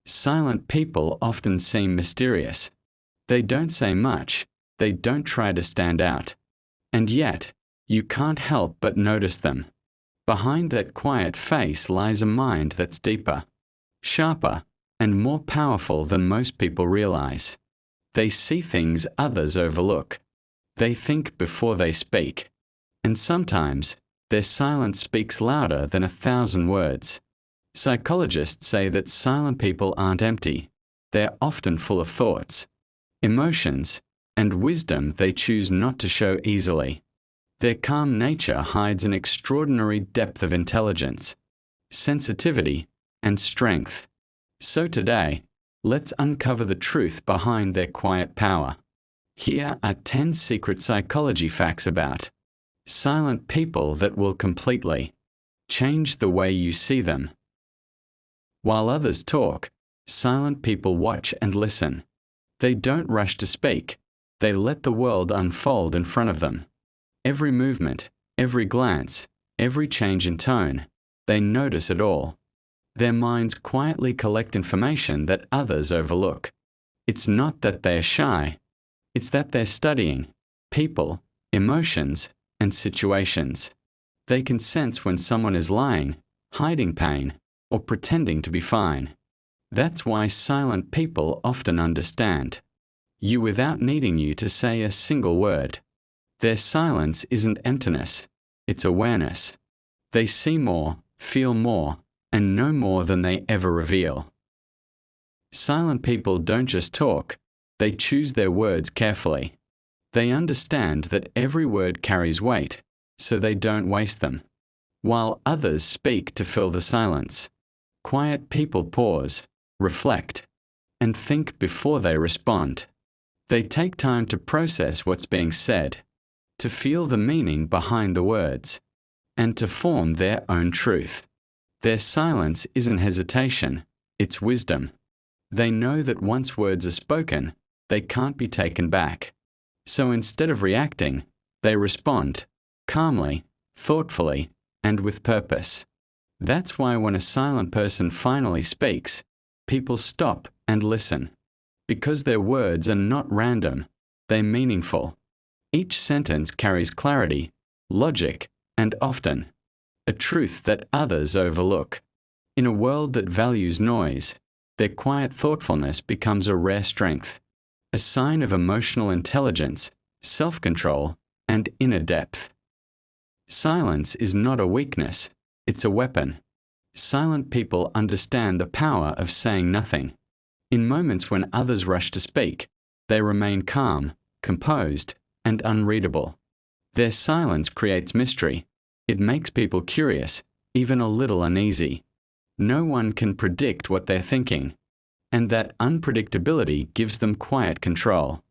Silent people often seem mysterious. They don't say much, they don't try to stand out. And yet, you can't help but notice them. Behind that quiet face lies a mind that's deeper, sharper, and more powerful than most people realize. They see things others overlook. They think before they speak. And sometimes, their silence speaks louder than 1,000 words. Psychologists say that silent people aren't empty. They're often full of thoughts, emotions, and wisdom they choose not to show easily. Their calm nature hides an extraordinary depth of intelligence, sensitivity, and strength. So today, let's uncover the truth behind their quiet power. Here are 10 secret psychology facts about silent people that will completely change the way you see them. While others talk, silent people watch and listen. They don't rush to speak. They let the world unfold in front of them. Every movement, every glance, every change in tone, they notice it all. Their minds quietly collect information that others overlook. It's not that they're shy, it's that they're studying people, emotions, and situations. They can sense when someone is lying, hiding pain, or pretending to be fine. That's why silent people often understand you without needing you to say a single word. Their silence isn't emptiness, it's awareness. They see more, feel more, and know more than they ever reveal. Silent people don't just talk, they choose their words carefully. They understand that every word carries weight, so they don't waste them. While others speak to fill the silence, quiet people pause, reflect, and think before they respond. They take time to process what's being said, to feel the meaning behind the words, and to form their own truth. Their silence isn't hesitation, it's wisdom. They know that once words are spoken, they can't be taken back. So instead of reacting, they respond, calmly, thoughtfully, and with purpose. That's why when a silent person finally speaks, people stop and listen. Because their words are not random, they're meaningful. Each sentence carries clarity, logic, and often a truth that others overlook. In a world that values noise, their quiet thoughtfulness becomes a rare strength, a sign of emotional intelligence, self-control, and inner depth. Silence is not a weakness, it's a weapon. Silent people understand the power of saying nothing. In moments when others rush to speak, they remain calm, composed, and unreadable. Their silence creates mystery. It makes people curious, even a little uneasy. No one can predict what they're thinking, and that unpredictability gives them quiet control.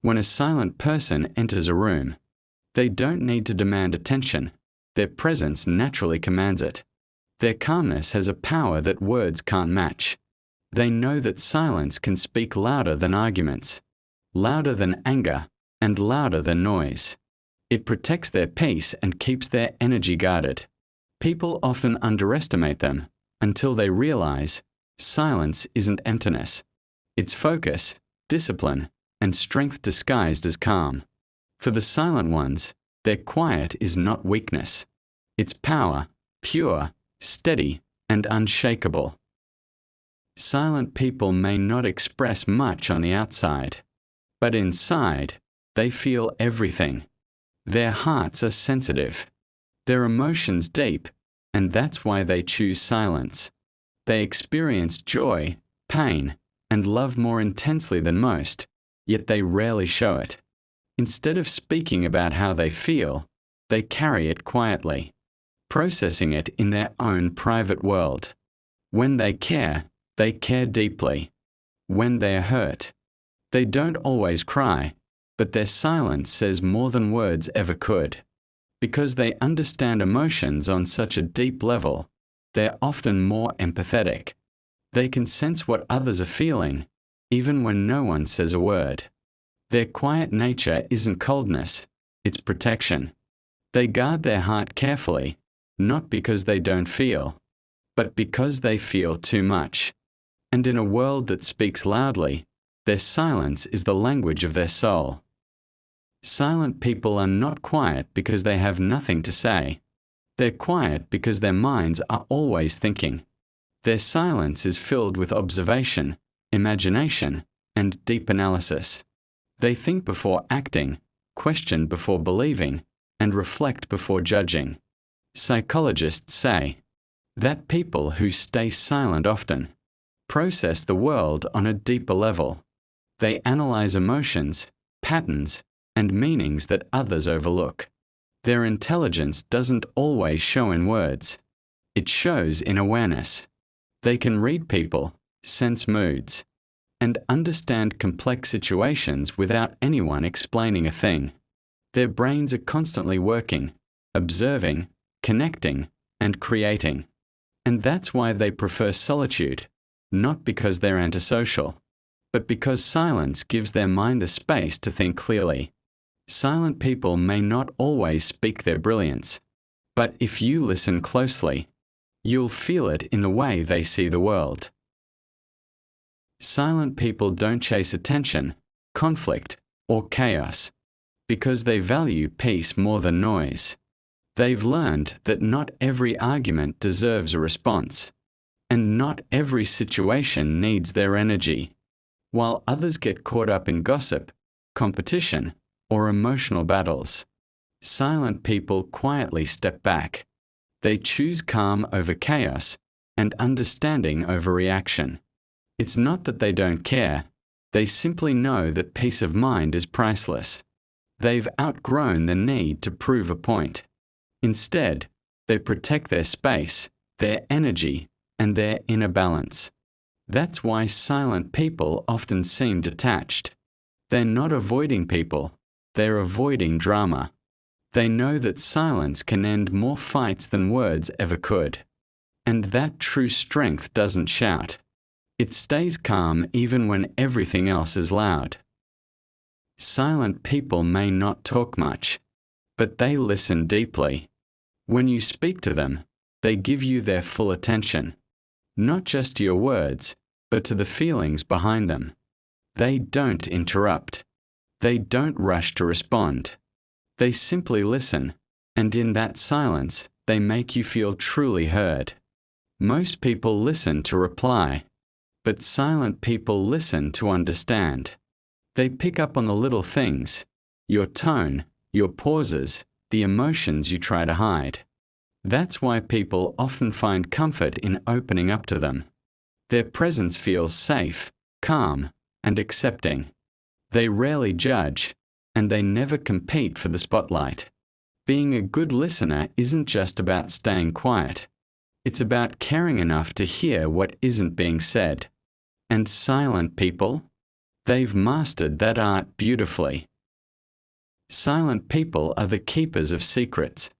When a silent person enters a room, they don't need to demand attention. Their presence naturally commands it. Their calmness has a power that words can't match. They know that silence can speak louder than arguments, louder than anger, and louder than noise. It protects their peace and keeps their energy guarded. People often underestimate them until they realize silence isn't emptiness. It's focus, discipline, and strength disguised as calm. For the silent ones, their quiet is not weakness. It's power, pure, steady, and unshakable. Silent people may not express much on the outside, but inside, they feel everything. Their hearts are sensitive, their emotions deep, and that's why they choose silence. They experience joy, pain, and love more intensely than most, yet they rarely show it. Instead of speaking about how they feel, they carry it quietly, processing it in their own private world. When they care deeply. When they're hurt, they don't always cry, but their silence says more than words ever could. Because they understand emotions on such a deep level, they're often more empathetic. They can sense what others are feeling, even when no one says a word. Their quiet nature isn't coldness, it's protection. They guard their heart carefully, not because they don't feel, but because they feel too much. And in a world that speaks loudly, their silence is the language of their soul. Silent people are not quiet because they have nothing to say. They're quiet because their minds are always thinking. Their silence is filled with observation, imagination, and deep analysis. They think before acting, question before believing, and reflect before judging. Psychologists say that people who stay silent often process the world on a deeper level. They analyze emotions, patterns, and meanings that others overlook. Their intelligence doesn't always show in words. It shows in awareness. They can read people, sense moods, and understand complex situations without anyone explaining a thing. Their brains are constantly working, observing, connecting, and creating. And that's why they prefer solitude, not because they're antisocial, but because silence gives their mind the space to think clearly. Silent people may not always speak their brilliance, but if you listen closely, you'll feel it in the way they see the world. Silent people don't chase attention, conflict, or chaos, because they value peace more than noise. They've learned that not every argument deserves a response, and not every situation needs their energy. While others get caught up in gossip, competition, or emotional battles, silent people quietly step back. They choose calm over chaos and understanding over reaction. It's not that they don't care, they simply know that peace of mind is priceless. They've outgrown the need to prove a point. Instead, they protect their space, their energy, and their inner balance. That's why silent people often seem detached. They're not avoiding people, they're avoiding drama. They know that silence can end more fights than words ever could. And that true strength doesn't shout. It stays calm even when everything else is loud. Silent people may not talk much, but they listen deeply. When you speak to them, they give you their full attention, not just to your words, but to the feelings behind them. They don't interrupt. They don't rush to respond. They simply listen, and in that silence, they make you feel truly heard. Most people listen to reply, but silent people listen to understand. They pick up on the little things, your tone, your pauses, the emotions you try to hide. That's why people often find comfort in opening up to them. Their presence feels safe, calm, and accepting. They rarely judge, and they never compete for the spotlight. Being a good listener isn't just about staying quiet. It's about caring enough to hear what isn't being said. And silent people? They've mastered that art beautifully. Silent people are the keepers of secrets,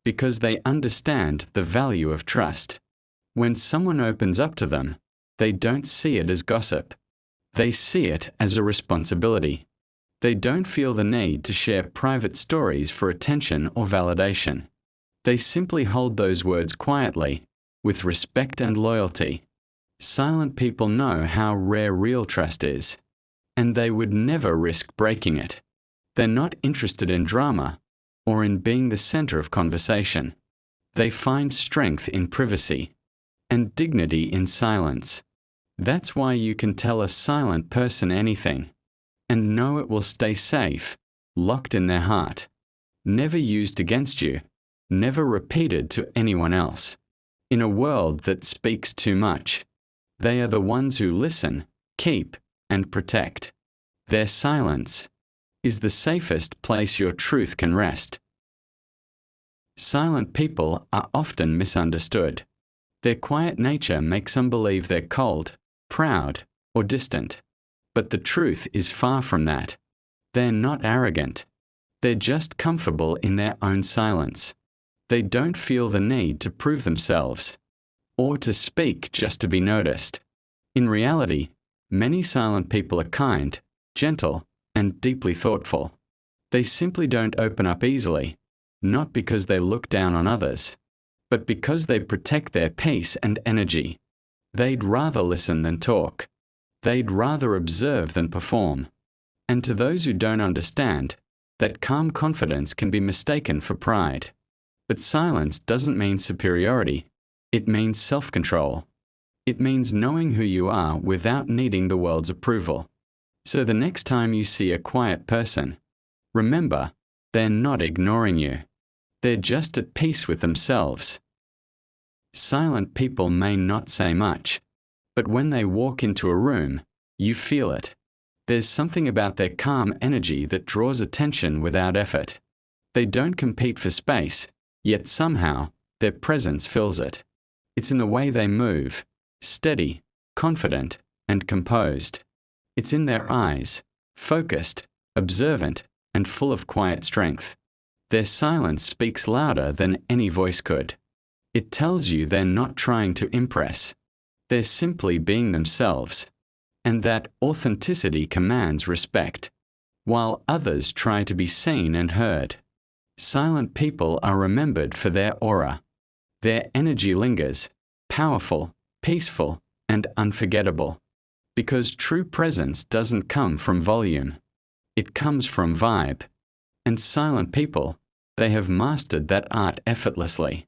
because they understand the value of trust. When someone opens up to them, they don't see it as gossip. They see it as a responsibility. They don't feel the need to share private stories for attention or validation. They simply hold those words quietly, with respect and loyalty. Silent people know how rare real trust is, and they would never risk breaking it. They're not interested in drama or in being the center of conversation. They find strength in privacy and dignity in silence. That's why you can tell a silent person anything and know it will stay safe, locked in their heart, never used against you, never repeated to anyone else. In a world that speaks too much, they are the ones who listen, keep, and protect. Their silence is the safest place your truth can rest. Silent people are often misunderstood. Their quiet nature makes some believe they're cold, proud, or distant. But the truth is far from that. They're not arrogant. They're just comfortable in their own silence. They don't feel the need to prove themselves, or to speak just to be noticed. In reality, many silent people are kind, gentle, and deeply thoughtful. They simply don't open up easily, not because they look down on others, but because they protect their peace and energy. They'd rather listen than talk. They'd rather observe than perform. And to those who don't understand, that calm confidence can be mistaken for pride. But silence doesn't mean superiority. It means self-control. It means knowing who you are without needing the world's approval. So the next time you see a quiet person, remember, they're not ignoring you. They're just at peace with themselves. Silent people may not say much, but when they walk into a room, you feel it. There's something about their calm energy that draws attention without effort. They don't compete for space, yet somehow their presence fills it. It's in the way they move, steady, confident, and composed. It's in their eyes, focused, observant, and full of quiet strength. Their silence speaks louder than any voice could. It tells you they're not trying to impress. They're simply being themselves. And that authenticity commands respect, while others try to be seen and heard. Silent people are remembered for their aura. Their energy lingers, powerful, peaceful, and unforgettable. Because true presence doesn't come from volume. It comes from vibe. And silent people, they have mastered that art effortlessly.